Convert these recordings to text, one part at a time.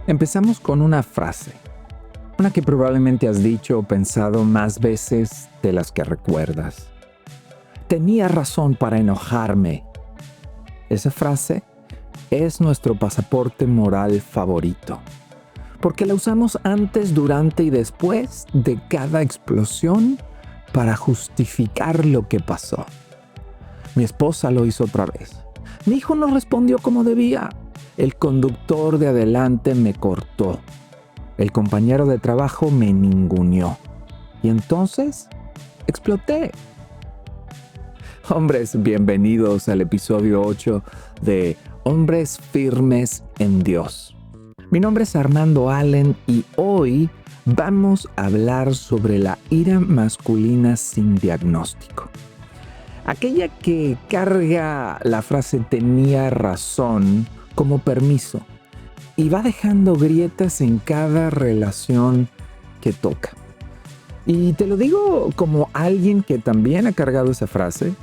Empezamos con una frase, una que probablemente has dicho o pensado más veces de las que recuerdas. Tenía razón para enojarme. Esa frase es nuestro pasaporte moral favorito, porque la usamos antes, durante y después de cada explosión para justificar lo que pasó. Mi esposa lo hizo otra vez. Mi hijo no respondió como debía. El conductor de adelante me cortó. El compañero de trabajo me ninguneó. Y entonces exploté. Hombres, bienvenidos al episodio 8 de Hombres Firmes en Dios. Mi nombre es Armando Allen y hoy vamos a hablar sobre la ira masculina sin diagnóstico. Aquella que carga la frase tenía razón como permiso y va dejando grietas en cada relación que toca. Y te lo digo como alguien que también ha cargado esa frase,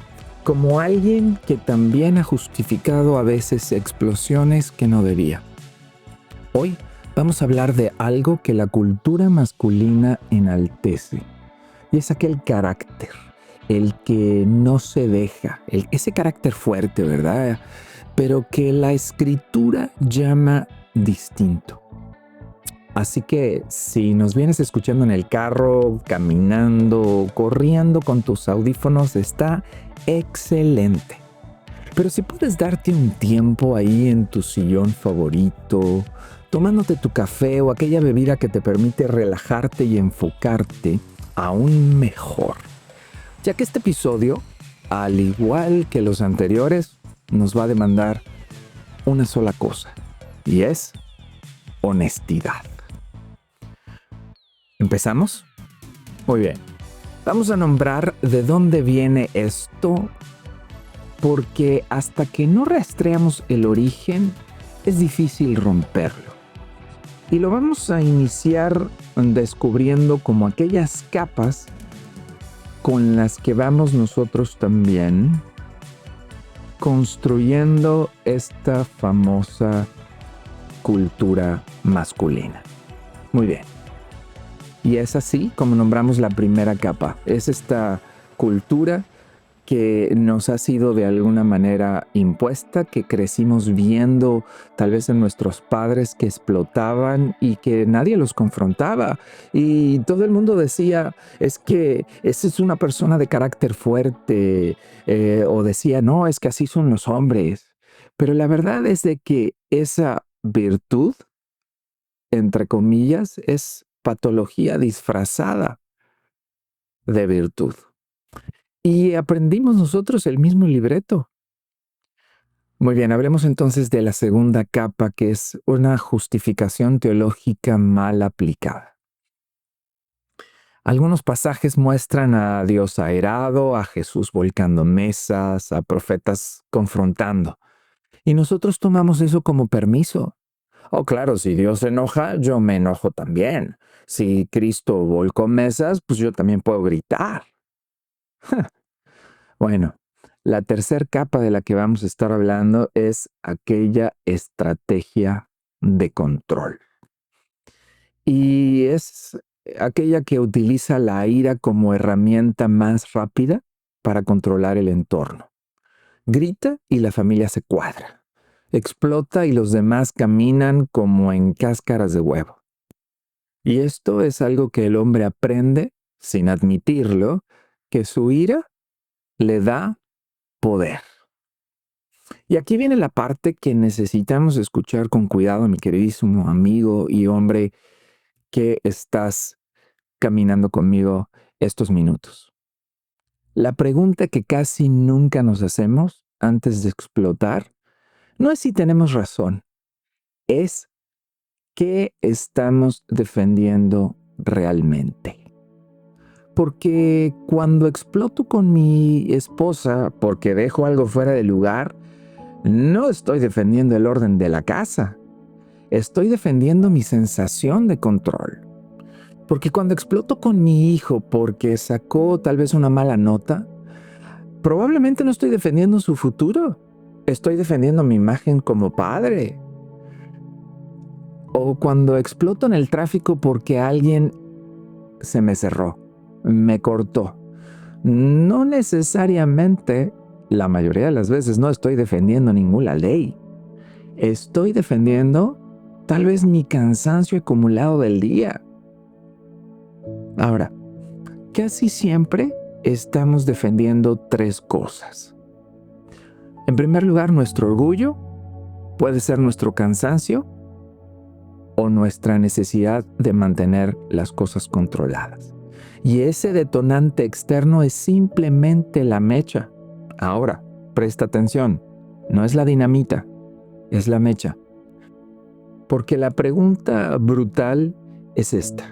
como alguien que también ha justificado a veces explosiones que no debía. Hoy vamos a hablar de algo que la cultura masculina enaltece, y es aquel carácter, el que no se deja, ese carácter fuerte, ¿verdad? Pero que la escritura llama distinto. Así que si nos vienes escuchando en el carro, caminando, corriendo con tus audífonos, está excelente. Pero si puedes darte un tiempo ahí en tu sillón favorito, tomándote tu café o aquella bebida que te permite relajarte y enfocarte, aún mejor. Ya que este episodio, al igual que los anteriores, nos va a demandar una sola cosa, y es honestidad. ¿Empezamos? Muy bien. Vamos a nombrar de dónde viene esto, porque hasta que no rastreamos el origen, es difícil romperlo. Y lo vamos a iniciar descubriendo como aquellas capas con las que vamos nosotros también construyendo esta famosa cultura masculina. Muy bien. Y es así como nombramos la primera capa. Es esta cultura que nos ha sido de alguna manera impuesta, que crecimos viendo tal vez en nuestros padres que explotaban y que nadie los confrontaba. Y todo el mundo decía, es que esa es una persona de carácter fuerte, o decía, no, es que así son los hombres. Pero la verdad es de que esa virtud, entre comillas, es patología disfrazada de virtud. Y aprendimos nosotros el mismo libreto. Muy bien, hablemos entonces de la segunda capa, que es una justificación teológica mal aplicada. Algunos pasajes muestran a Dios airado, a Jesús volcando mesas, a profetas confrontando. Y nosotros tomamos eso como permiso. Oh, claro, si Dios se enoja, yo me enojo también. Si Cristo volcó mesas, pues yo también puedo gritar. Bueno, la tercera capa de la que vamos a estar hablando es aquella estrategia de control. Y es aquella que utiliza la ira como herramienta más rápida para controlar el entorno. Grita y la familia se cuadra. Explota y los demás caminan como en cáscaras de huevo. Y esto es algo que el hombre aprende, sin admitirlo, que su ira le da poder. Y aquí viene la parte que necesitamos escuchar con cuidado, mi queridísimo amigo y hombre que estás caminando conmigo estos minutos. La pregunta que casi nunca nos hacemos antes de explotar no es si tenemos razón, es qué estamos defendiendo realmente. Porque cuando exploto con mi esposa porque dejo algo fuera de lugar, no estoy defendiendo el orden de la casa. Estoy defendiendo mi sensación de control. Porque cuando exploto con mi hijo porque sacó tal vez una mala nota, probablemente no estoy defendiendo su futuro. Estoy defendiendo mi imagen como padre. O cuando exploto en el tráfico porque alguien se me cerró, me cortó. No necesariamente, la mayoría de las veces, no estoy defendiendo ninguna ley. Estoy defendiendo tal vez mi cansancio acumulado del día. Ahora, casi siempre estamos defendiendo tres cosas. En primer lugar, nuestro orgullo, puede ser nuestro cansancio o nuestra necesidad de mantener las cosas controladas. Y ese detonante externo es simplemente la mecha. Ahora, presta atención, no es la dinamita, es la mecha. Porque la pregunta brutal es esta.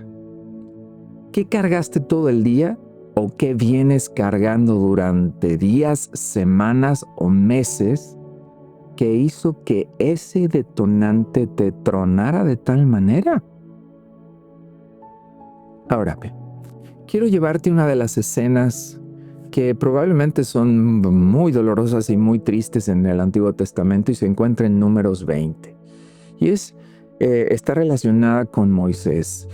¿Qué cargaste todo el día o qué vienes cargando durante días, semanas o meses que hizo que ese detonante te tronara de tal manera? Ahora, quiero llevarte a una de las escenas que probablemente son muy dolorosas y muy tristes en el Antiguo Testamento y se encuentra en Números 20. Y está relacionada con Moisés,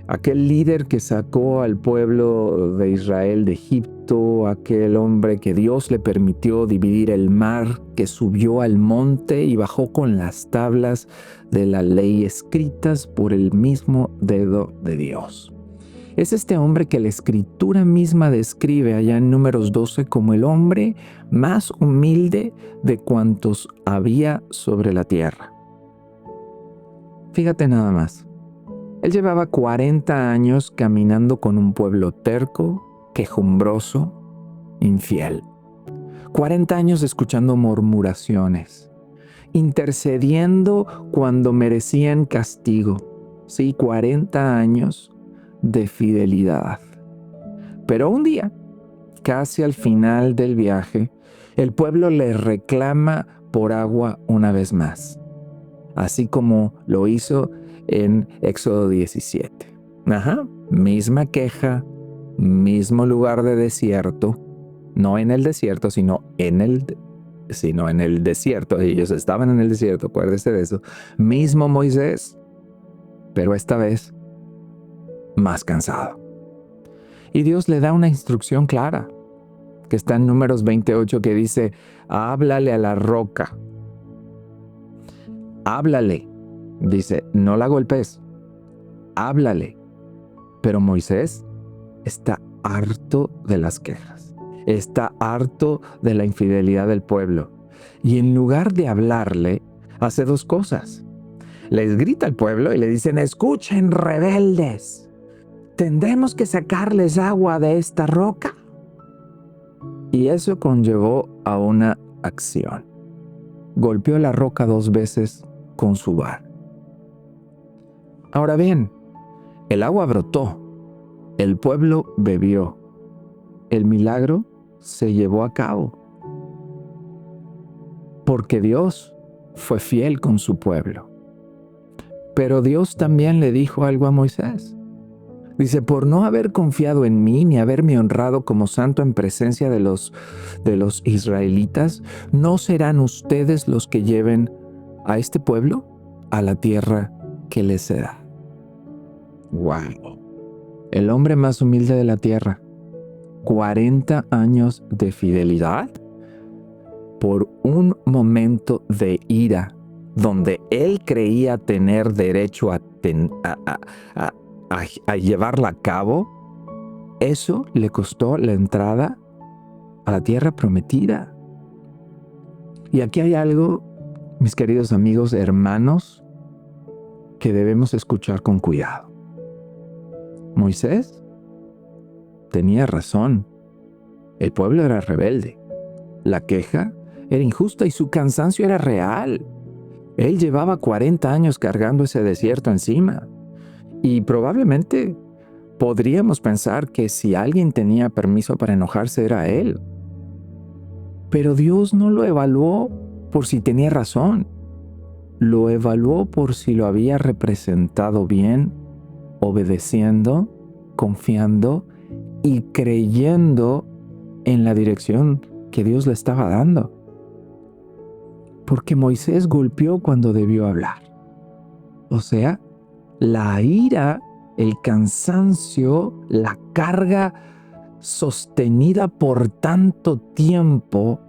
aquel líder que sacó al pueblo de Israel de Egipto, aquel hombre que Dios le permitió dividir el mar, que subió al monte y bajó con las tablas de la ley escritas por el mismo dedo de Dios. Es este hombre que la escritura misma describe allá en Números 12 como el hombre más humilde de cuantos había sobre la tierra. Fíjate nada más. Él llevaba 40 años caminando con un pueblo terco, quejumbroso, infiel. 40 años escuchando murmuraciones, intercediendo cuando merecían castigo. Sí, 40 años de fidelidad. Pero un día, casi al final del viaje, el pueblo le reclama por agua una vez más, así como lo hizo en Éxodo 17. Misma queja, mismo lugar de desierto, no en el desierto, sino en el desierto. Ellos estaban en el desierto, acuérdese de eso. Mismo Moisés, pero esta vez más cansado. Y Dios le da una instrucción clara, que está en Números 28, que dice, háblale a la roca. Háblale. Dice, no la golpes, háblale. Pero Moisés está harto de las quejas, está harto de la infidelidad del pueblo. Y en lugar de hablarle, hace dos cosas. Les grita al pueblo y le dicen, escuchen, rebeldes, ¿tendremos que sacarles agua de esta roca? Y eso conllevó a una acción. Golpeó la roca 2 veces con su vara. Ahora bien, el agua brotó, el pueblo bebió, el milagro se llevó a cabo, porque Dios fue fiel con su pueblo. Pero Dios también le dijo algo a Moisés. Dice, por no haber confiado en mí ni haberme honrado como santo en presencia de los israelitas, no serán ustedes los que lleven a este pueblo a la tierra que les será. ¡Wow! El hombre más humilde de la tierra, 40 años de fidelidad por un momento de ira donde él creía tener derecho a llevarla a cabo. Eso le costó la entrada a la tierra prometida. Y aquí hay algo, mis queridos amigos, hermanos, que debemos escuchar con cuidado. Moisés tenía razón. El pueblo era rebelde. La queja era injusta y su cansancio era real. Él llevaba 40 años cargando ese desierto encima. Y probablemente podríamos pensar que si alguien tenía permiso para enojarse era él. Pero Dios no lo evaluó por si tenía razón. Lo evaluó por si lo había representado bien, obedeciendo, confiando y creyendo en la dirección que Dios le estaba dando. Porque Moisés golpeó cuando debió hablar. O sea, La ira, el cansancio, la carga sostenida por tanto tiempo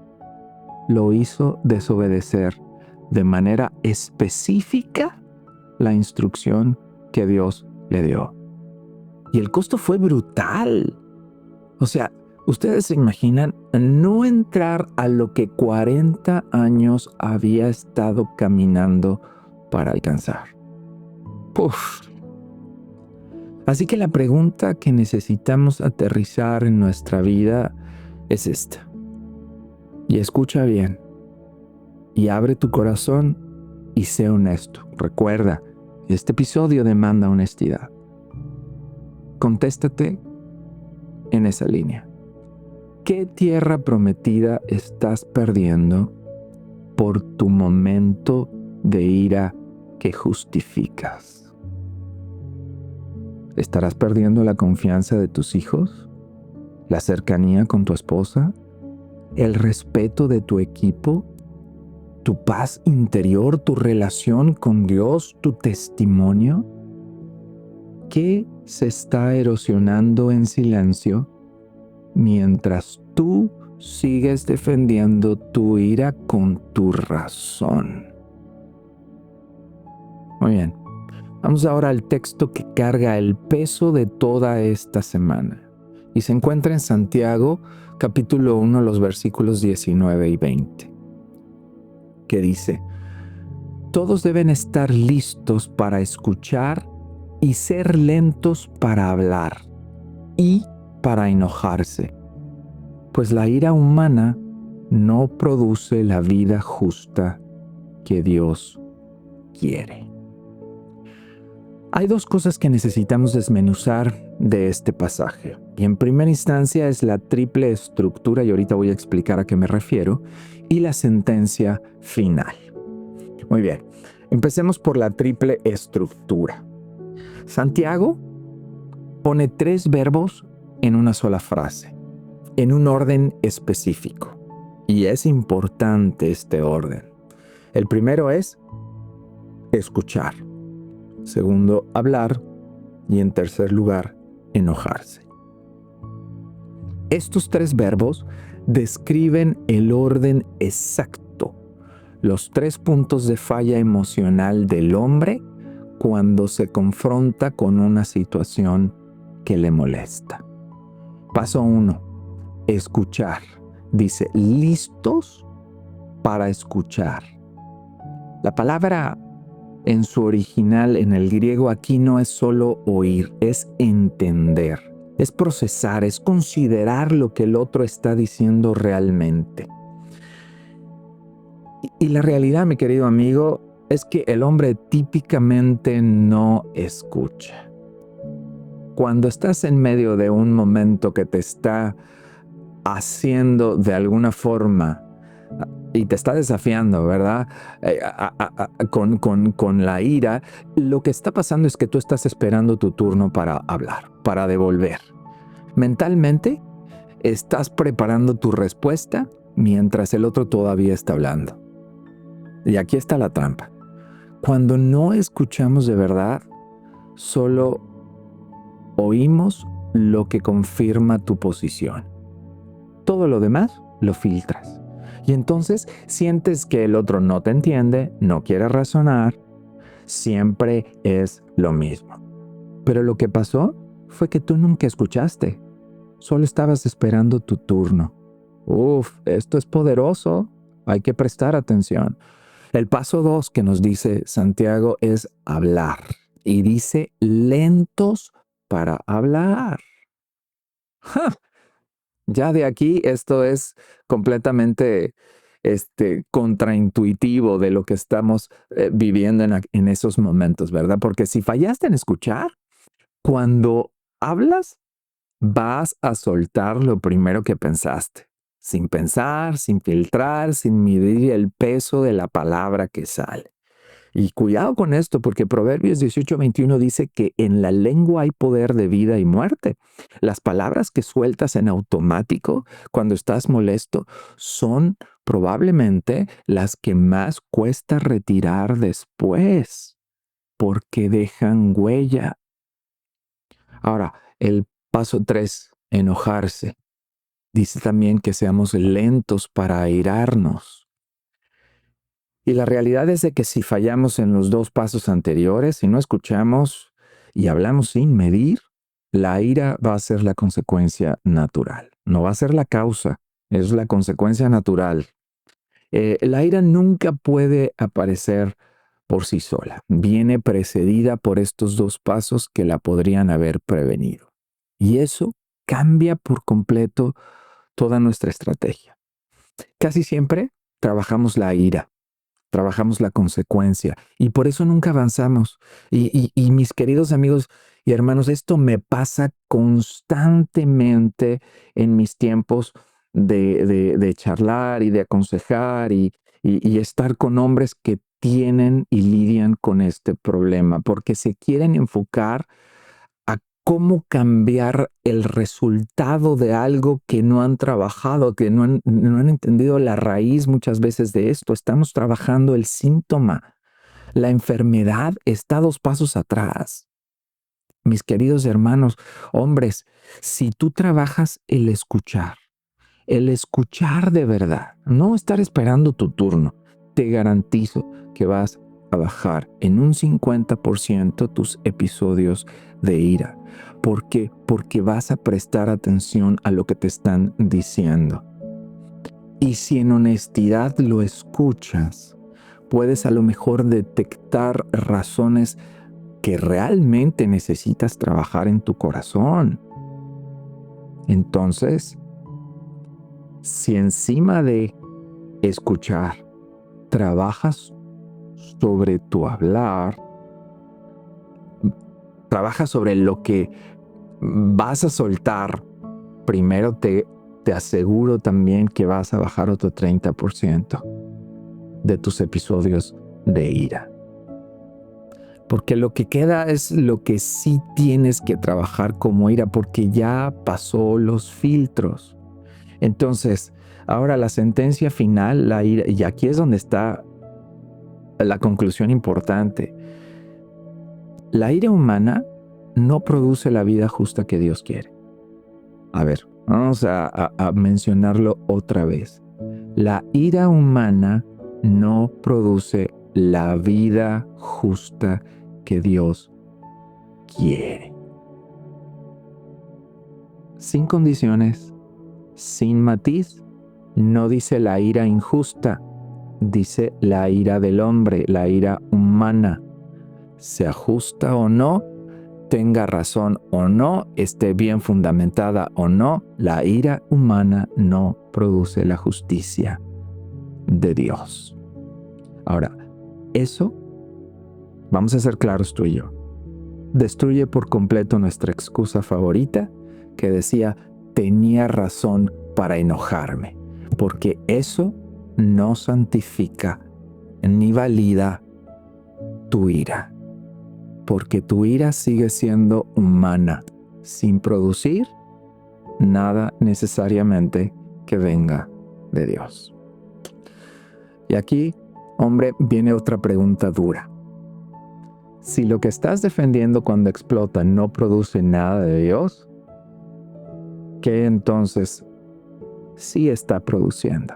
lo hizo desobedecer de manera específica la instrucción que Dios le dio. Y el costo fue brutal. O sea, ustedes se imaginan no entrar a lo que 40 años había estado caminando para alcanzar. Puf. Así que la pregunta que necesitamos aterrizar en nuestra vida es esta. Y escucha bien. Y abre tu corazón y sé honesto. Recuerda, este episodio demanda honestidad. Contéstate en esa línea. ¿Qué tierra prometida estás perdiendo por tu momento de ira que justificas? ¿Estarás perdiendo la confianza de tus hijos? ¿La cercanía con tu esposa? ¿El respeto de tu equipo? ¿Tu paz interior? ¿Tu relación con Dios? ¿Tu testimonio? ¿Qué se está erosionando en silencio mientras tú sigues defendiendo tu ira con tu razón? Muy bien, vamos ahora al texto que carga el peso de toda esta semana y se encuentra en Santiago, capítulo 1, los versículos 19 y 20, que dice: todos deben estar listos para escuchar y ser lentos para hablar y para enojarse, pues la ira humana no produce la vida justa que Dios quiere. Hay dos cosas que necesitamos desmenuzar de este pasaje. Y en primera instancia es la triple estructura, y ahorita voy a explicar a qué me refiero, y la sentencia final. Muy bien, empecemos por la triple estructura. Santiago pone 3 verbos en una sola frase, en un orden específico. Y es importante este orden. El primero es escuchar. Segundo, hablar. Y en tercer lugar, enojarse. Estos 3 verbos describen el orden exacto, los 3 puntos de falla emocional del hombre cuando se confronta con una situación que le molesta. Paso 1. Escuchar. Dice, listos para escuchar. La palabra en su original, en el griego, aquí no es solo oír, es entender, es procesar, es considerar lo que el otro está diciendo realmente. Y la realidad, mi querido amigo, es que el hombre típicamente no escucha. Cuando estás en medio de un momento que te está haciendo de alguna forma y te está desafiando, ¿verdad? Con la ira, lo que está pasando es que tú estás esperando tu turno para hablar, para devolver. Mentalmente, estás preparando tu respuesta mientras el otro todavía está hablando. Y aquí está la trampa. Cuando no escuchamos de verdad, solo oímos lo que confirma tu posición. Todo lo demás lo filtras. Y entonces sientes que el otro no te entiende, no quiere razonar, siempre es lo mismo. Pero lo que pasó fue que tú nunca escuchaste, solo estabas esperando tu turno. Esto es poderoso, hay que prestar atención. El paso 2 que nos dice Santiago es hablar. Y dice lentos para hablar. ¡Ja! Ya de aquí esto es completamente contraintuitivo de lo que estamos viviendo en esos momentos, ¿verdad? Porque si fallaste en escuchar, cuando hablas, vas a soltar lo primero que pensaste, sin pensar, sin filtrar, sin medir el peso de la palabra que sale. Y cuidado con esto, porque Proverbios 18:21 dice que en la lengua hay poder de vida y muerte. Las palabras que sueltas en automático cuando estás molesto son probablemente las que más cuesta retirar después. porque dejan huella. Ahora, el paso 3, enojarse. Dice también que seamos lentos para airarnos. Y la realidad es de que si fallamos en los dos pasos anteriores, si no escuchamos y hablamos sin medir, la ira va a ser la consecuencia natural. No va a ser la causa, es la consecuencia natural. La ira nunca puede aparecer por sí sola. Viene precedida por estos dos pasos que la podrían haber prevenido. Y eso cambia por completo toda nuestra estrategia. Casi siempre trabajamos la ira, trabajamos la consecuencia y por eso nunca avanzamos. Y mis queridos amigos y hermanos, esto me pasa constantemente en mis tiempos de charlar y de aconsejar y estar con hombres que tienen y lidian con este problema, porque se quieren enfocar a cómo cambiar el resultado de algo que no han trabajado, que no han entendido la raíz muchas veces de esto. Estamos trabajando el síntoma. La enfermedad está 2 pasos atrás. Mis queridos hermanos, hombres, si tú trabajas el escuchar de verdad, no estar esperando tu turno, te garantizo que vas a bajar en un 50% tus episodios de ira. ¿Por qué? Porque vas a prestar atención a lo que te están diciendo. Y si en honestidad lo escuchas, puedes a lo mejor detectar razones que realmente necesitas trabajar en tu corazón. Entonces, si encima de escuchar trabajas sobre tu hablar, trabajas sobre lo que vas a soltar, primero te aseguro también que vas a bajar otro 30% de tus episodios de ira. Porque lo que queda es lo que sí tienes que trabajar como ira, porque ya pasó los filtros. Entonces, ahora la sentencia final, la ira, y aquí es donde está la conclusión importante. La ira humana no produce la vida justa que Dios quiere. A ver, vamos a mencionarlo otra vez. La ira humana no produce la vida justa que Dios quiere. Sin condiciones, sin matiz, no dice la ira injusta, dice la ira del hombre, la ira humana. Se ajusta o no, tenga razón o no, esté bien fundamentada o no, la ira humana no produce la justicia de Dios. Ahora, eso, vamos a ser claros tú y yo, destruye por completo nuestra excusa favorita que decía, tenía razón para enojarme, porque eso no santifica ni valida tu ira. Porque tu ira sigue siendo humana, sin producir nada necesariamente que venga de Dios. Y aquí, hombre, viene otra pregunta dura. Si lo que estás defendiendo cuando explota no produce nada de Dios, ¿qué entonces sí está produciendo?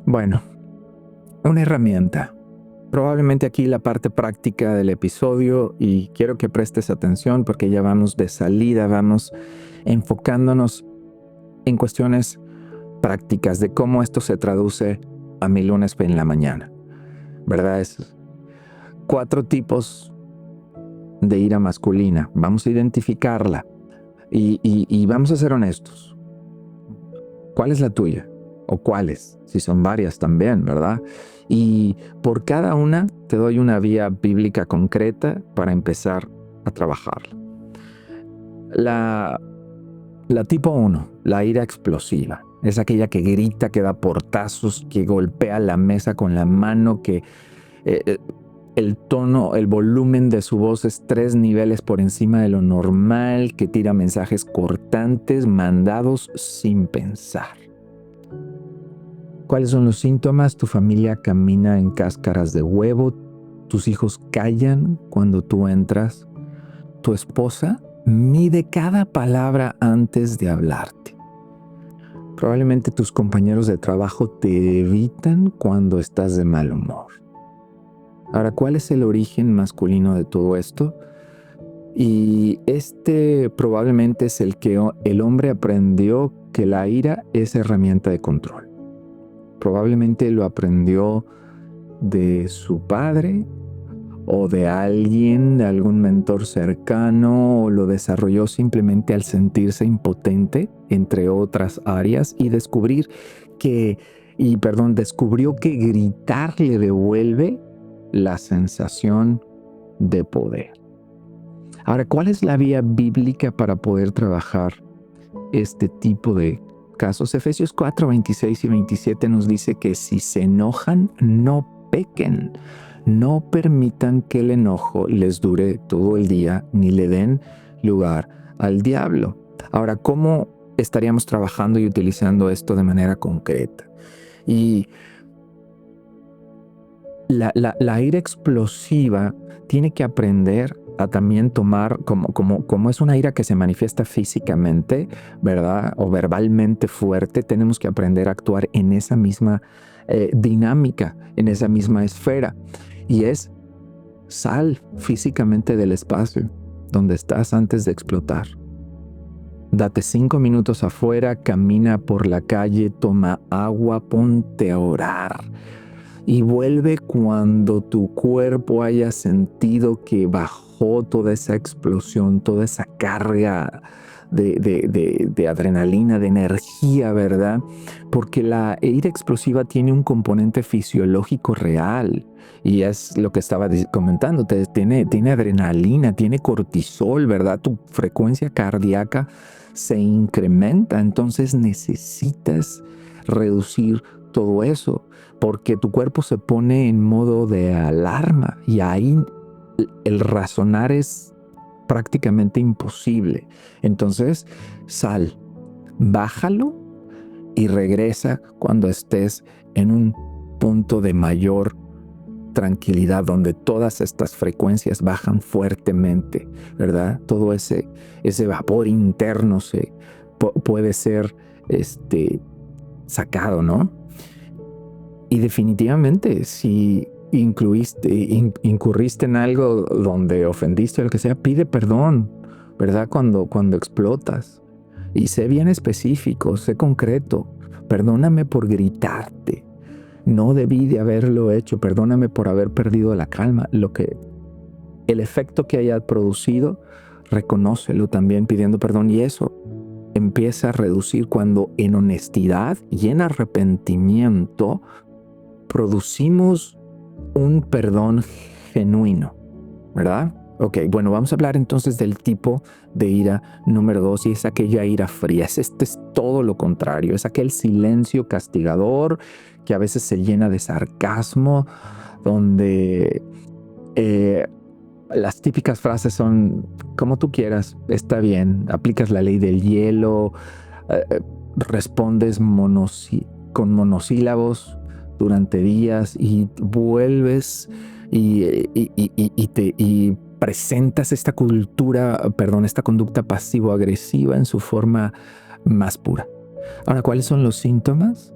Bueno, una herramienta. Probablemente aquí la parte práctica del episodio y quiero que prestes atención porque ya vamos de salida, vamos enfocándonos en cuestiones prácticas de cómo esto se traduce a mi lunes en la mañana. ¿Verdad? Es 4 tipos de ira masculina. Vamos a identificarla y vamos a ser honestos. ¿Cuál es la tuya? ¿O cuáles? Si son varias también, ¿verdad? Y por cada una te doy una vía bíblica concreta para empezar a trabajarla. La tipo 1, la ira explosiva. Es aquella que grita, que da portazos, que golpea la mesa con la mano, que el tono, el volumen de su voz es 3 niveles por encima de lo normal, que tira mensajes cortantes, mandados sin pensar. ¿Cuáles son los síntomas? Tu familia camina en cáscaras de huevo, tus hijos callan cuando tú entras, tu esposa mide cada palabra antes de hablarte. Probablemente tus compañeros de trabajo te evitan cuando estás de mal humor. Ahora, ¿cuál es el origen masculino de todo esto? Y este probablemente es el que el hombre aprendió que la ira es herramienta de control. Probablemente lo aprendió de su padre o de alguien, de algún mentor cercano, o lo desarrolló simplemente al sentirse impotente, entre otras áreas, y descubrió que gritar le devuelve la sensación de poder. Ahora, ¿cuál es la vía bíblica para poder trabajar este tipo de casos? Efesios 4, 26 y 27 nos dice que si se enojan, no pequen. No permitan que el enojo les dure todo el día, ni le den lugar al diablo. Ahora, ¿cómo estaríamos trabajando y utilizando esto de manera concreta? Y la ira explosiva tiene que aprender a también tomar, como es una ira que se manifiesta físicamente, ¿verdad? O verbalmente fuerte, tenemos que aprender a actuar en esa misma dinámica, en esa misma esfera. Y es sal físicamente del espacio donde estás antes de explotar. Date 5 minutos afuera, camina por la calle, toma agua, ponte a orar. Y vuelve cuando tu cuerpo haya sentido que bajó toda esa explosión, toda esa carga de adrenalina, de energía, ¿verdad? Porque la ira explosiva tiene un componente fisiológico real. Y es lo que estaba comentando, tiene adrenalina, tiene cortisol, ¿verdad? Tu frecuencia cardíaca se incrementa, entonces necesitas reducir todo eso, porque tu cuerpo se pone en modo de alarma y ahí el razonar es prácticamente imposible. Entonces, sal, bájalo y regresa cuando estés en un punto de mayor tranquilidad, donde todas estas frecuencias bajan fuertemente, ¿verdad? Todo ese vapor interno puede ser sacado, ¿no? Y definitivamente, si incurriste en algo donde ofendiste o lo que sea, pide perdón, ¿verdad? Cuando explotas. Y sé bien específico, sé concreto. Perdóname por gritarte. No debí de haberlo hecho. Perdóname por haber perdido la calma. El efecto que haya producido, reconócelo también pidiendo perdón. Y eso empieza a reducir cuando en honestidad y en arrepentimiento producimos un perdón genuino, ¿verdad? Ok, bueno, vamos a hablar entonces del tipo de ira número 2 y es aquella ira fría. Este es todo lo contrario, es aquel silencio castigador que a veces se llena de sarcasmo, donde las típicas frases son como tú quieras, está bien, aplicas la ley del hielo, respondes con monosílabos durante días y vuelves y presentas esta conducta pasivo-agresiva en su forma más pura. Ahora, ¿cuáles son los síntomas?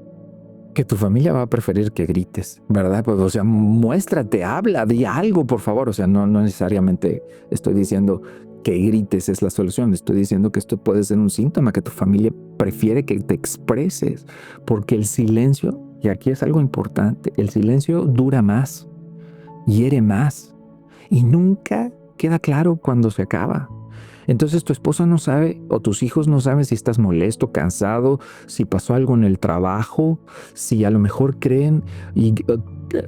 Que tu familia va a preferir que grites, ¿verdad? Pues, o sea, muéstrate, habla, di algo, por favor. O sea, no necesariamente estoy diciendo que grites es la solución. Estoy diciendo que esto puede ser un síntoma, que tu familia prefiere que te expreses, porque el silencio, y aquí es algo importante, el silencio dura más, hiere más, y nunca queda claro cuando se acaba. Entonces tu esposa no sabe o tus hijos no saben si estás molesto, cansado, si pasó algo en el trabajo, si a lo mejor creen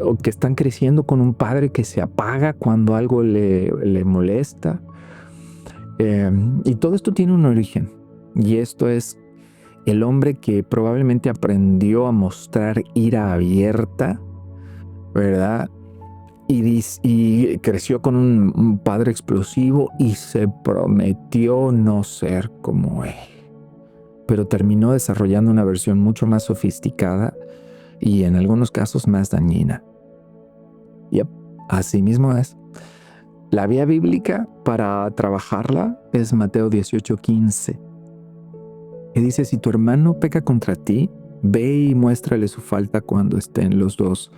o que están creciendo con un padre que se apaga cuando algo le molesta. Y todo esto tiene un origen. Y esto es el hombre que probablemente aprendió a mostrar ira abierta, ¿verdad? Y creció con un padre explosivo y se prometió no ser como él. Pero terminó desarrollando una versión mucho más sofisticada y en algunos casos más dañina. Yep, así mismo es. La vía bíblica para trabajarla es Mateo 18:15, que dice: si tu hermano peca contra ti, ve y muéstrale su falta cuando estén los dos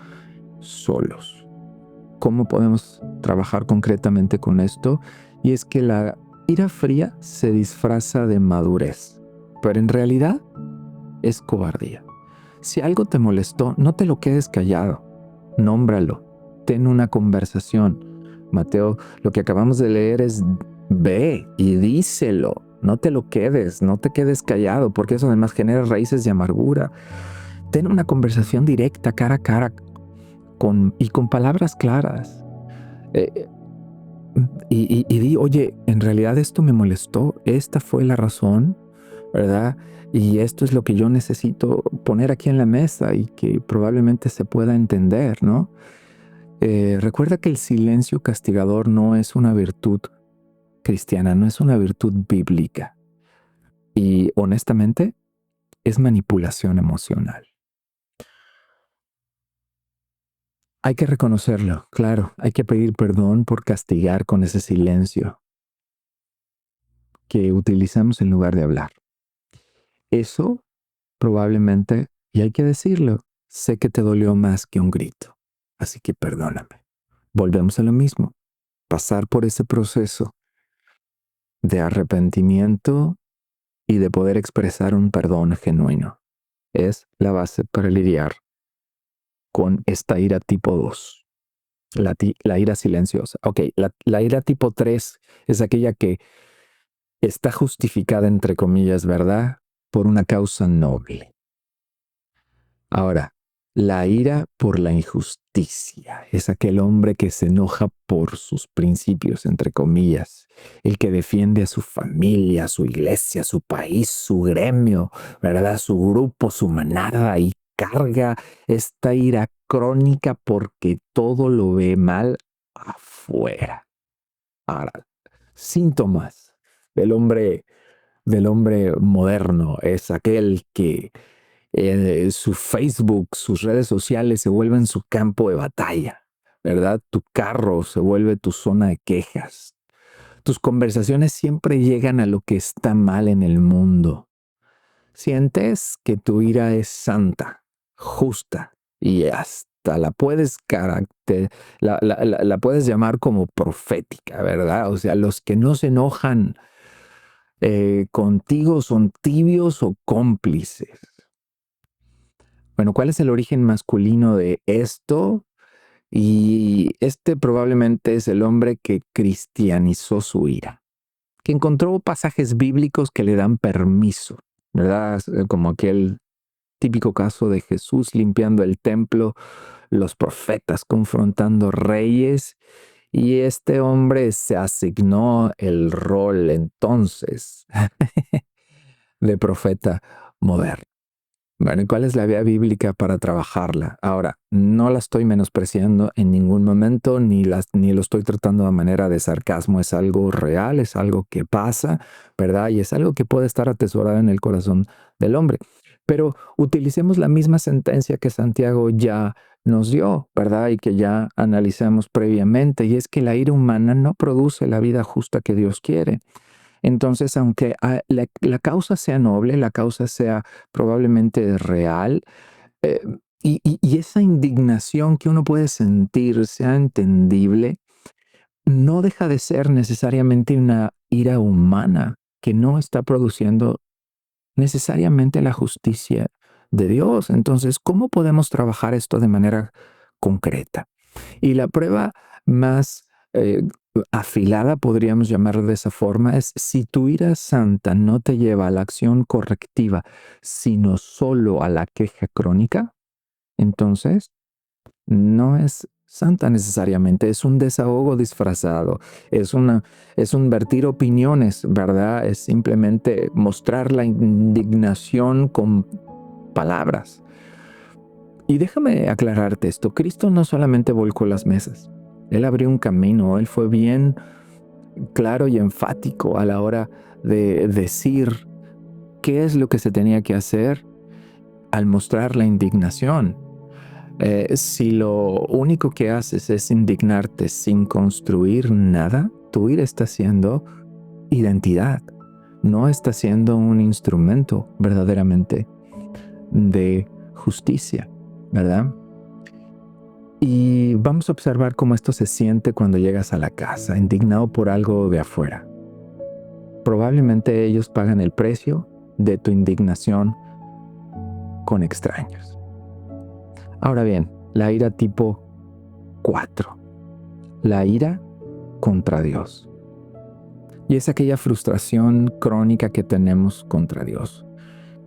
solos. ¿Cómo podemos trabajar concretamente con esto? Y es que la ira fría se disfraza de madurez, pero en realidad es cobardía. Si algo te molestó, no te lo quedes callado. Nómbralo. Ten una conversación. Mateo, lo que acabamos de leer es: ve y díselo. No te lo quedes, no te quedes callado, porque eso además genera raíces de amargura. Ten una conversación directa, cara a cara, y con palabras claras. Eh, y di: oye, en realidad esto me molestó, esta fue la razón, ¿verdad? Y esto es lo que yo necesito poner aquí en la mesa y que probablemente se pueda entender, ¿no? Recuerda que el silencio castigador no es una virtud cristiana, no es una virtud bíblica. Y honestamente, es manipulación emocional. Hay que reconocerlo, claro, hay que pedir perdón por castigar con ese silencio que utilizamos en lugar de hablar. Eso probablemente, y hay que decirlo, sé que te dolió más que un grito, así que perdóname. Volvemos a lo mismo, pasar por ese proceso de arrepentimiento y de poder expresar un perdón genuino. Es la base para lidiar con esta ira tipo 2, la ira silenciosa. Ok, la ira tipo 3 es aquella que está justificada, entre comillas, ¿verdad? Por una causa noble. Ahora, la ira por la injusticia es aquel hombre que se enoja por sus principios, entre comillas, el que defiende a su familia, su iglesia, su país, su gremio, ¿verdad? Su grupo, su manada, y carga esta ira crónica porque todo lo ve mal afuera. Ahora, síntomas del hombre, del hombre moderno es aquel que su Facebook, sus redes sociales se vuelven su campo de batalla, ¿verdad? Tu carro se vuelve tu zona de quejas. Tus conversaciones siempre llegan a lo que está mal en el mundo. Sientes que tu ira es santa, justa y hasta la puedes llamar como profética, ¿verdad? O sea, los que no se enojan contigo son tibios o cómplices. Bueno, ¿cuál es el origen masculino de esto? Y este probablemente es el hombre que cristianizó su ira, que encontró pasajes bíblicos que le dan permiso, ¿verdad? Como aquel típico caso de Jesús limpiando el templo, los profetas confrontando reyes, y este hombre se asignó el rol entonces de profeta moderno. Bueno, ¿y cuál es la vía bíblica para trabajarla? Ahora, no la estoy menospreciando en ningún momento, ni lo estoy tratando de manera de sarcasmo. Es algo real, es algo que pasa, ¿verdad? Y es algo que puede estar atesorado en el corazón del hombre. Pero utilicemos la misma sentencia que Santiago ya nos dio, ¿verdad? Y que ya analizamos previamente, y es que la ira humana no produce la vida justa que Dios quiere. Entonces, aunque la causa sea noble, la causa sea probablemente real, eh, y esa indignación que uno puede sentir sea entendible, no deja de ser necesariamente una ira humana que no está produciendo necesariamente la justicia de Dios. Entonces, ¿cómo podemos trabajar esto de manera concreta? Y la prueba más afilada, podríamos llamarlo de esa forma, es: si tu ira santa no te lleva a la acción correctiva, sino solo a la queja crónica, entonces no es santa necesariamente, es un desahogo disfrazado, es un vertir opiniones, ¿verdad? Es simplemente mostrar la indignación con palabras. Y déjame aclararte esto: Cristo no solamente volcó las mesas, Él abrió un camino, Él fue bien claro y enfático a la hora de decir qué es lo que se tenía que hacer al mostrar la indignación. Si lo único que haces es indignarte sin construir nada, tu ira está siendo identidad. No está siendo un instrumento verdaderamente de justicia, ¿verdad? Y vamos a observar cómo esto se siente cuando llegas a la casa, indignado por algo de afuera. Probablemente ellos pagan el precio de tu indignación con extraños. Ahora bien, la ira tipo 4. La ira contra Dios. Y es aquella frustración crónica que tenemos contra Dios,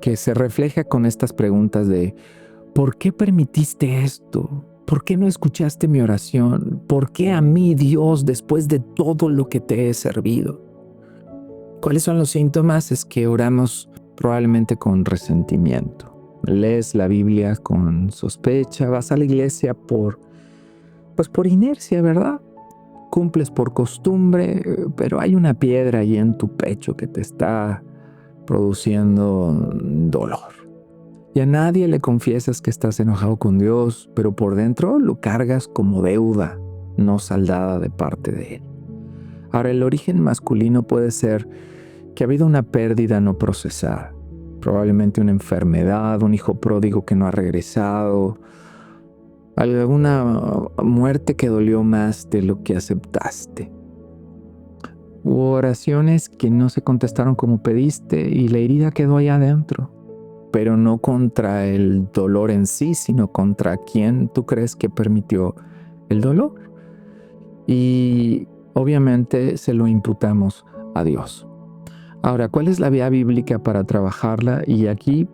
que se refleja con estas preguntas de ¿por qué permitiste esto? ¿Por qué no escuchaste mi oración? ¿Por qué a mí, Dios, después de todo lo que te he servido? ¿Cuáles son los síntomas? Es que oramos probablemente con resentimiento. Lees la Biblia con sospecha, vas a la iglesia por inercia, ¿verdad? Cumples por costumbre, pero hay una piedra ahí en tu pecho que te está produciendo dolor. Y a nadie le confiesas que estás enojado con Dios, pero por dentro lo cargas como deuda no saldada de parte de Él. Ahora, el origen masculino puede ser que ha habido una pérdida no procesada, probablemente una enfermedad, un hijo pródigo que no ha regresado, alguna muerte que dolió más de lo que aceptaste, u oraciones que no se contestaron como pediste y la herida quedó allá adentro, pero no contra el dolor en sí, sino contra quien tú crees que permitió el dolor. Y obviamente se lo imputamos a Dios. Ahora, ¿cuál es la vía bíblica para trabajarla? Y aquí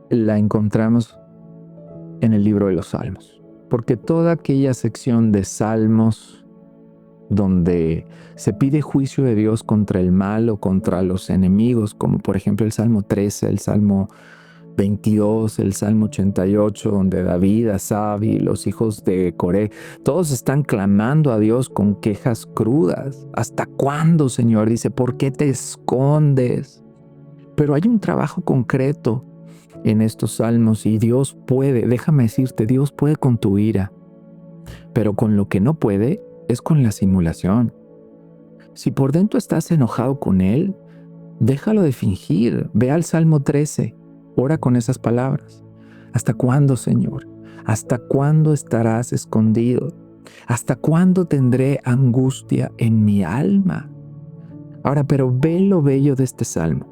la encontramos en el libro de los Salmos. Porque toda aquella sección de Salmos donde se pide juicio de Dios contra el mal o contra los enemigos, como por ejemplo el Salmo 13, el Salmo 22, el Salmo 88, donde David, Asaf y los hijos de Coré, todos están clamando a Dios con quejas crudas. ¿Hasta cuándo, Señor? Dice, ¿por qué te escondes? Pero hay un trabajo concreto en estos salmos y Dios puede, déjame decirte, Dios puede con tu ira, pero con lo que no puede es con la simulación. Si por dentro estás enojado con Él, déjalo de fingir. Ve al Salmo 13, ora con esas palabras. ¿Hasta cuándo, Señor? ¿Hasta cuándo estarás escondido? ¿Hasta cuándo tendré angustia en mi alma? Ahora, pero ve lo bello de este salmo,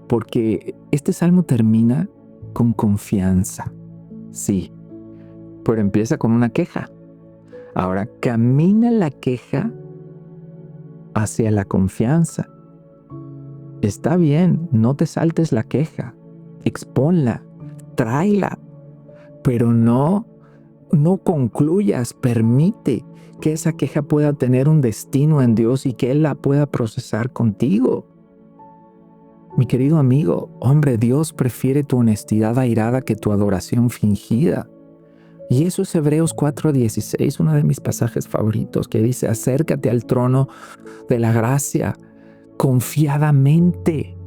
porque este salmo termina con confianza. Sí, pero empieza con una queja. Ahora camina la queja hacia la confianza. Está bien, no te saltes la queja, exponla, tráela, pero no concluyas, permite que esa queja pueda tener un destino en Dios y que Él la pueda procesar contigo. Mi querido amigo, hombre, Dios prefiere tu honestidad airada que tu adoración fingida. Y eso es Hebreos 4:16, uno de mis pasajes favoritos, que dice, acércate al trono de la gracia confiadamente,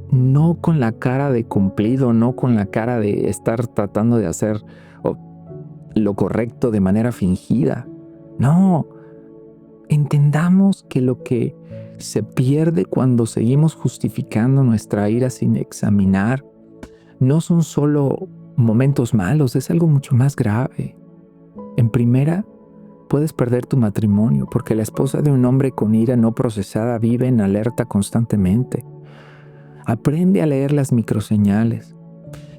no con la cara de cumplido, no con la cara de estar tratando de hacer lo correcto de manera fingida. No, entendamos que lo que se pierde cuando seguimos justificando nuestra ira sin examinar no son solo momentos malos, es algo mucho más grave. En primera, puedes perder tu matrimonio porque la esposa de un hombre con ira no procesada vive en alerta constantemente. Aprende a leer las microseñales,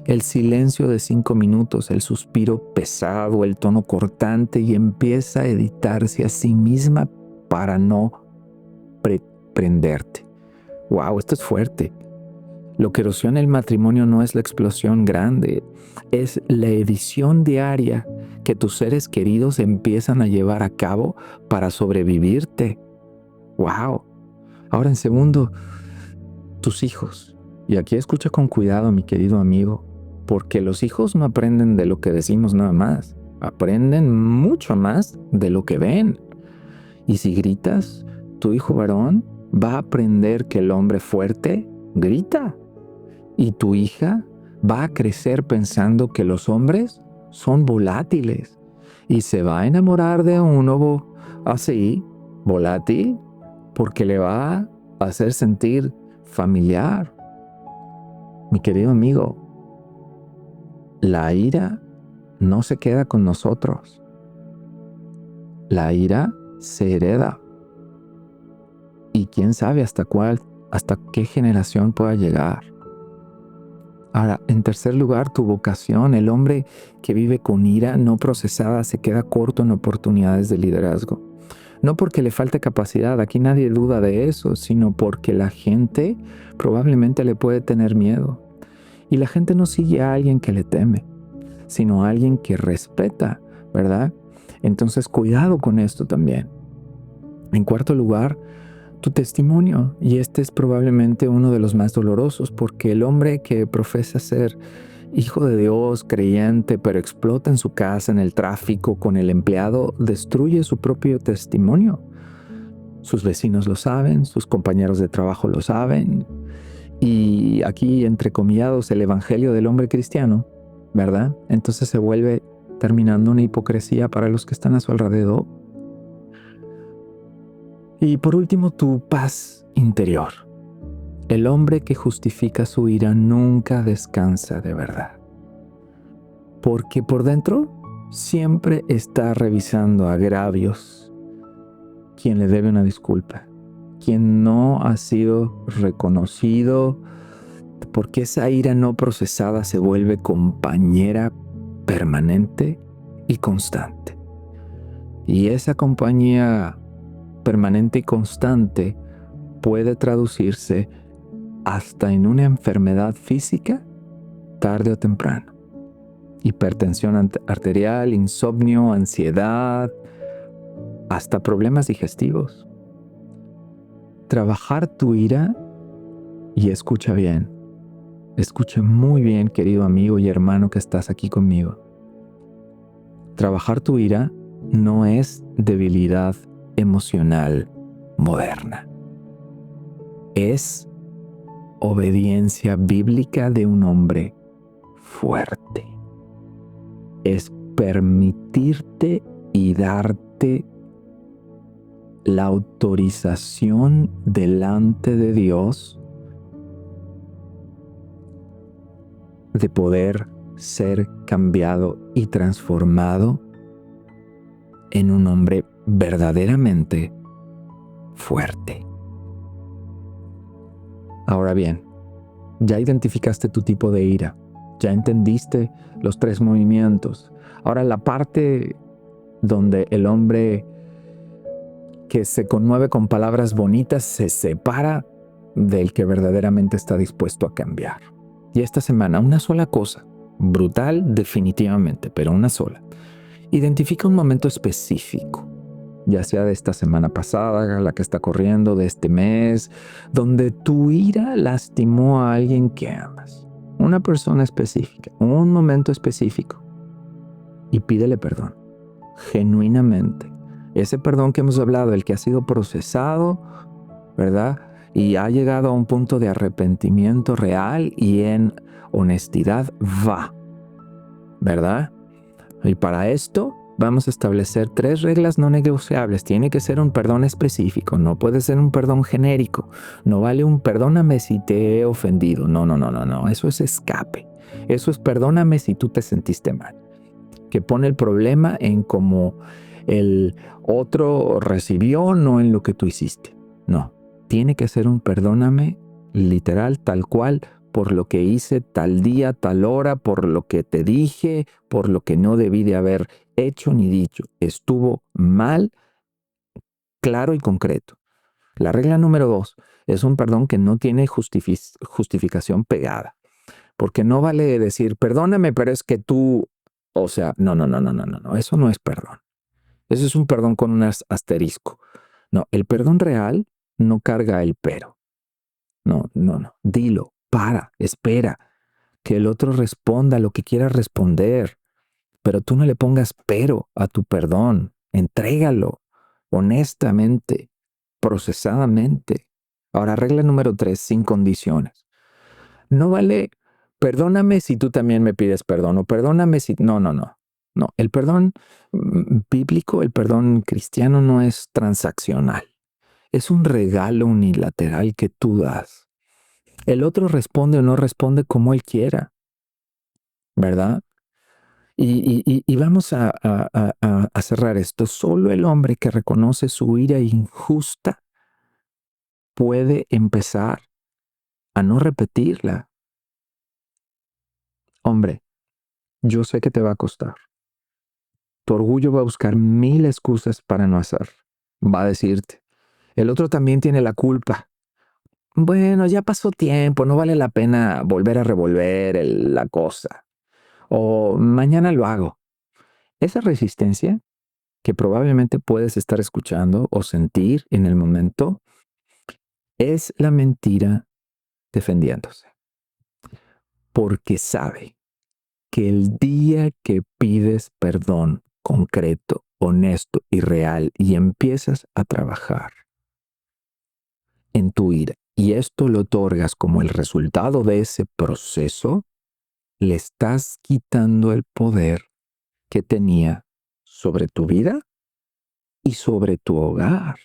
el silencio de 5 minutos, el suspiro pesado, el tono cortante y empieza a editarse a sí misma para no prenderte. ¡Wow! Esto es fuerte. Lo que erosiona el matrimonio no es la explosión grande, es la edición diaria que tus seres queridos empiezan a llevar a cabo para sobrevivirte. ¡Wow! Ahora en segundo, tus hijos. Y aquí escucha con cuidado, mi querido amigo, porque los hijos no aprenden de lo que decimos nada más, aprenden mucho más de lo que ven. Y si gritas, tu hijo varón va a aprender que el hombre fuerte grita. Y tu hija va a crecer pensando que los hombres son volátiles y se va a enamorar de uno así, volátil, porque le va a hacer sentir familiar. Mi querido amigo, la ira no se queda con nosotros. La ira se hereda. Y quién sabe hasta qué generación pueda llegar. Ahora, en tercer lugar, tu vocación. El hombre que vive con ira no procesada se queda corto en oportunidades de liderazgo. No porque le falte capacidad, aquí nadie duda de eso, sino porque la gente probablemente le puede tener miedo. Y la gente no sigue a alguien que le teme, sino a alguien que respeta, ¿verdad? Entonces, cuidado con esto también. En cuarto lugar, tu testimonio, y este es probablemente uno de los más dolorosos, porque el hombre que profesa ser hijo de Dios, creyente, pero explota en su casa, en el tráfico, con el empleado, destruye su propio testimonio. Sus vecinos lo saben, sus compañeros de trabajo lo saben, y aquí, entrecomillados, el evangelio del hombre cristiano, ¿verdad? Entonces se vuelve terminando una hipocresía para los que están a su alrededor. Y por último, tu paz interior. El hombre que justifica su ira nunca descansa de verdad. Porque por dentro siempre está revisando agravios. Quien le debe una disculpa. Quien no ha sido reconocido. Porque esa ira no procesada se vuelve compañera permanente y constante. Y esa compañía permanente y constante puede traducirse hasta en una enfermedad física tarde o temprano. Hipertensión arterial, insomnio, ansiedad, hasta problemas digestivos. Trabajar tu ira, y escucha bien, escucha muy bien, querido amigo y hermano que estás aquí conmigo. Trabajar tu ira no es debilidad emocional moderna. Es obediencia bíblica de un hombre fuerte. Es permitirte y darte la autorización delante de Dios de poder ser cambiado y transformado en un hombre verdaderamente fuerte. Ahora bien, ya identificaste tu tipo de ira, ya entendiste los 3 movimientos. Ahora la parte donde el hombre que se conmueve con palabras bonitas se separa del que verdaderamente está dispuesto a cambiar. Y esta semana, una sola cosa, brutal definitivamente, pero una sola. Identifica un momento específico, ya sea de esta semana pasada, la que está corriendo, de este mes, donde tu ira lastimó a alguien que amas. Una persona específica, un momento específico. Y pídele perdón, genuinamente. Ese perdón que hemos hablado, el que ha sido procesado, ¿verdad? Y ha llegado a un punto de arrepentimiento real y en honestidad va, ¿verdad? Y para esto vamos a establecer 3 reglas no negociables. Tiene que ser un perdón específico, no puede ser un perdón genérico. No vale un perdóname si te he ofendido. No. Eso es escape. Eso es perdóname si tú te sentiste mal. Que pone el problema en cómo el otro recibió, no en lo que tú hiciste. No, tiene que ser un perdóname literal, tal cual, por lo que hice tal día, tal hora, por lo que te dije, por lo que no debí de haber hecho ni dicho. Estuvo mal, claro y concreto. La regla número 2 es un perdón que no tiene justificación pegada. Porque no vale decir, perdóname, pero es que tú, o sea, no, eso no es perdón. Eso es un perdón con un asterisco. No, el perdón real no carga el pero. No. Dilo, para, espera, que el otro responda lo que quiera responder. Pero tú no le pongas pero a tu perdón. Entrégalo honestamente, procesadamente. Ahora, regla número 3, sin condiciones. No vale, perdóname si tú también me pides perdón o perdóname si... No. No, el perdón bíblico, el perdón cristiano no es transaccional. Es un regalo unilateral que tú das. El otro responde o no responde como él quiera, ¿verdad? Y vamos a cerrar esto. Solo el hombre que reconoce su ira injusta puede empezar a no repetirla. Hombre, yo sé que te va a costar. Tu orgullo va a buscar 1000 excusas para no hacer. Va a decirte. El otro también tiene la culpa. Bueno, ya pasó tiempo, no vale la pena volver a revolver la cosa. O mañana lo hago. Esa resistencia que probablemente puedes estar escuchando o sentir en el momento es la mentira defendiéndose. Porque sabe que el día que pides perdón concreto, honesto y real y empiezas a trabajar en tu ira y esto lo otorgas como el resultado de ese proceso, le estás quitando el poder que tenía sobre tu vida y sobre tu hogar.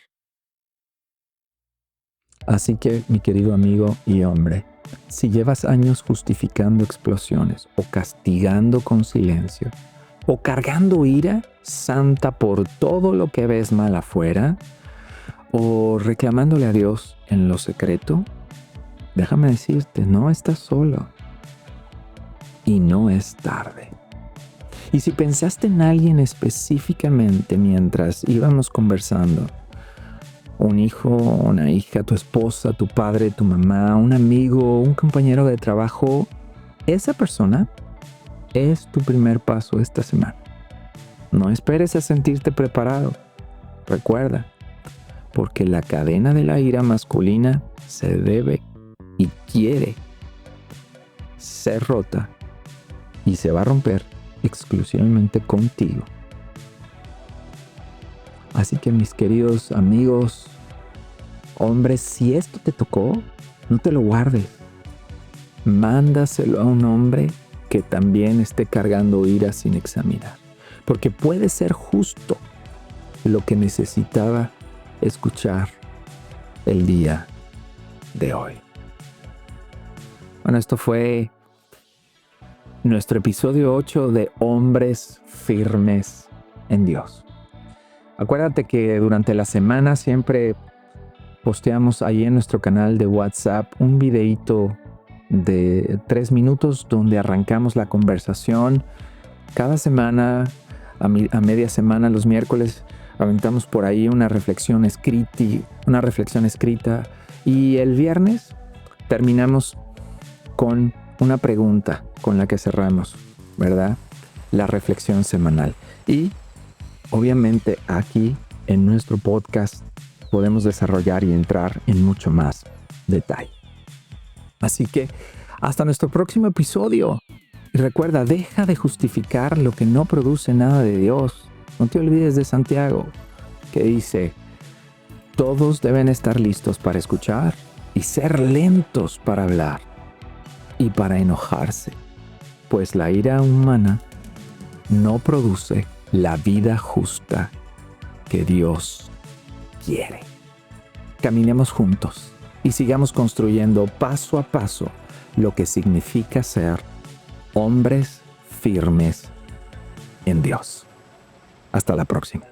Así que, mi querido amigo y hombre, si llevas años justificando explosiones o castigando con silencio o cargando ira santa por todo lo que ves mal afuera o reclamándole a Dios en lo secreto, déjame decirte, no estás solo y no es tarde. Y si pensaste en alguien específicamente mientras íbamos conversando, un hijo, una hija, tu esposa, tu padre, tu mamá, un amigo, un compañero de trabajo, esa persona es tu primer paso esta semana. No esperes a sentirte preparado. Recuerda, porque la cadena de la ira masculina se debe y quiere ser rota y se va a romper exclusivamente contigo. Así que mis queridos amigos, hombres, si esto te tocó, no te lo guardes. Mándaselo a un hombre que también esté cargando ira sin examinar. Porque puede ser justo lo que necesitaba escuchar el día de hoy. Bueno, esto fue nuestro episodio 8 de Hombres Firmes en Dios. Acuérdate que durante la semana siempre posteamos ahí en nuestro canal de WhatsApp un videíto de 3 minutos donde arrancamos la conversación. Cada semana, a media semana, los miércoles, aventamos por ahí una reflexión escrita y el viernes terminamos con una pregunta con la que cerramos, ¿verdad? La reflexión semanal. Y obviamente aquí en nuestro podcast podemos desarrollar y entrar en mucho más detalle. Así que hasta nuestro próximo episodio. Y recuerda, deja de justificar lo que no produce nada de Dios. No te olvides de Santiago, que dice, todos deben estar listos para escuchar y ser lentos para hablar y para enojarse, pues la ira humana no produce la vida justa que Dios quiere. Caminemos juntos y sigamos construyendo paso a paso lo que significa ser hombres firmes en Dios. Hasta la próxima.